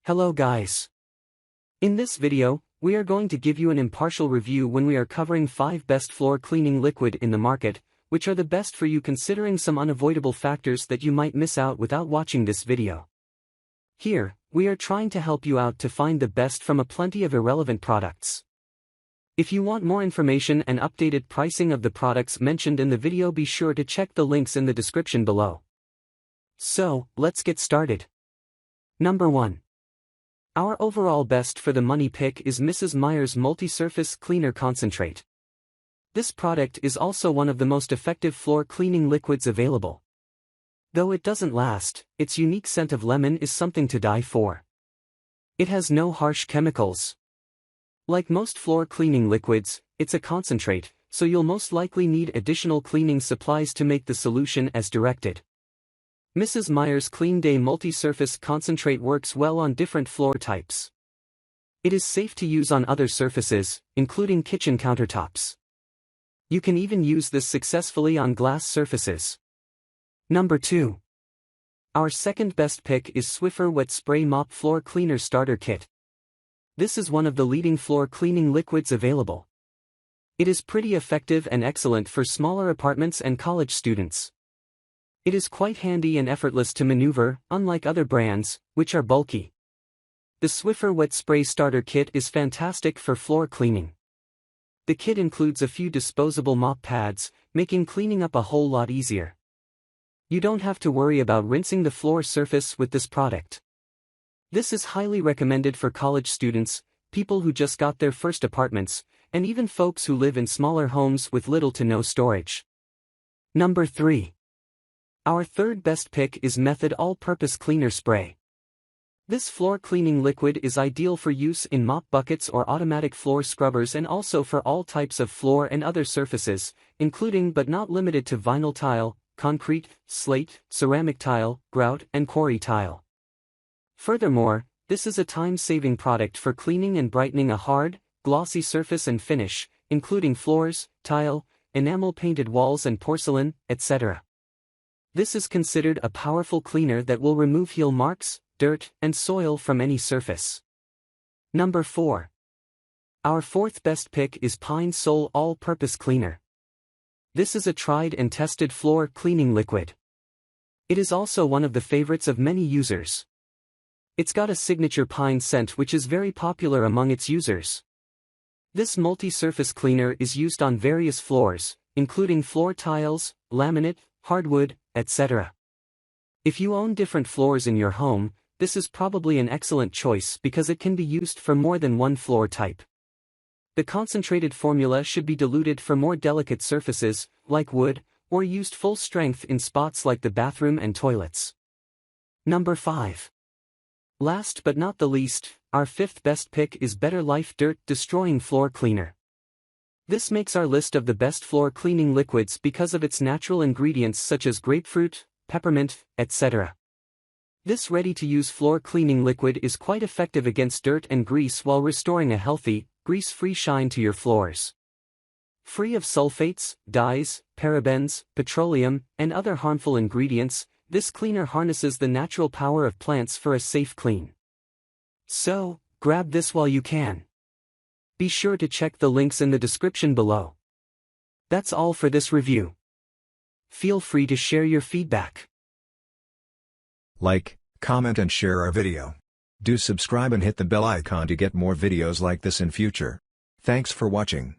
Hello guys. In this video, we are going to give you an impartial review when we are covering 5 best floor cleaning liquid in the market, which are the best for you considering some unavoidable factors that you might miss out without watching this video. Here, we are trying to help you out to find the best from a plenty of irrelevant products. If you want more information and updated pricing of the products mentioned in the video, be sure to check the links in the description below. So, let's get started. Number 1. Our overall best for the money pick is Mrs. Meyer's Multi-Surface Cleaner Concentrate. This product is also one of the most effective floor cleaning liquids available. Though it doesn't last, its unique scent of lemon is something to die for. It has no harsh chemicals. Like most floor cleaning liquids, it's a concentrate, so you'll most likely need additional cleaning supplies to make the solution as directed. Mrs. Meyer's Clean Day Multi-Surface Concentrate works well on different floor types. It is safe to use on other surfaces, including kitchen countertops. You can even use this successfully on glass surfaces. Number 2. Our second best pick is Swiffer Wet Spray Mop Floor Cleaner Starter Kit. This is one of the leading floor cleaning liquids available. It is pretty effective and excellent for smaller apartments and college students. It is quite handy and effortless to maneuver, unlike other brands, which are bulky. The Swiffer Wet Spray Starter Kit is fantastic for floor cleaning. The kit includes a few disposable mop pads, making cleaning up a whole lot easier. You don't have to worry about rinsing the floor surface with this product. This is highly recommended for college students, people who just got their first apartments, and even folks who live in smaller homes with little to no storage. Number 3. Our third best pick is Method All-Purpose Cleaner Spray. This floor cleaning liquid is ideal for use in mop buckets or automatic floor scrubbers, and also for all types of floor and other surfaces, including but not limited to vinyl tile, concrete, slate, ceramic tile, grout, and quarry tile. Furthermore, this is a time-saving product for cleaning and brightening a hard, glossy surface and finish, including floors, tile, enamel-painted walls and porcelain, etc. This is considered a powerful cleaner that will remove heel marks, dirt, and soil from any surface. Number 4. Our fourth best pick is Pine Sol All-Purpose Cleaner. This is a tried and tested floor cleaning liquid. It is also one of the favorites of many users. It's got a signature pine scent which is very popular among its users. This multi-surface cleaner is used on various floors, including floor tiles, laminate, hardwood, etc. If you own different floors in your home, this is probably an excellent choice because it can be used for more than one floor type. The concentrated formula should be diluted for more delicate surfaces, like wood, or used full strength in spots like the bathroom and toilets. Number 5. Last but not the least, our fifth best pick is Better Life Dirt Destroying Floor Cleaner. This makes our list of the best floor cleaning liquids because of its natural ingredients such as grapefruit, peppermint, etc. This ready-to-use floor cleaning liquid is quite effective against dirt and grease while restoring a healthy, grease-free shine to your floors. Free of sulfates, dyes, parabens, petroleum, and other harmful ingredients, this cleaner harnesses the natural power of plants for a safe clean. So, grab this while you can. Be sure to check the links in the description below. That's all for this review. Feel free to share your feedback. Like, comment and share our video. Do subscribe and hit the bell icon to get more videos like this in future. Thanks for watching.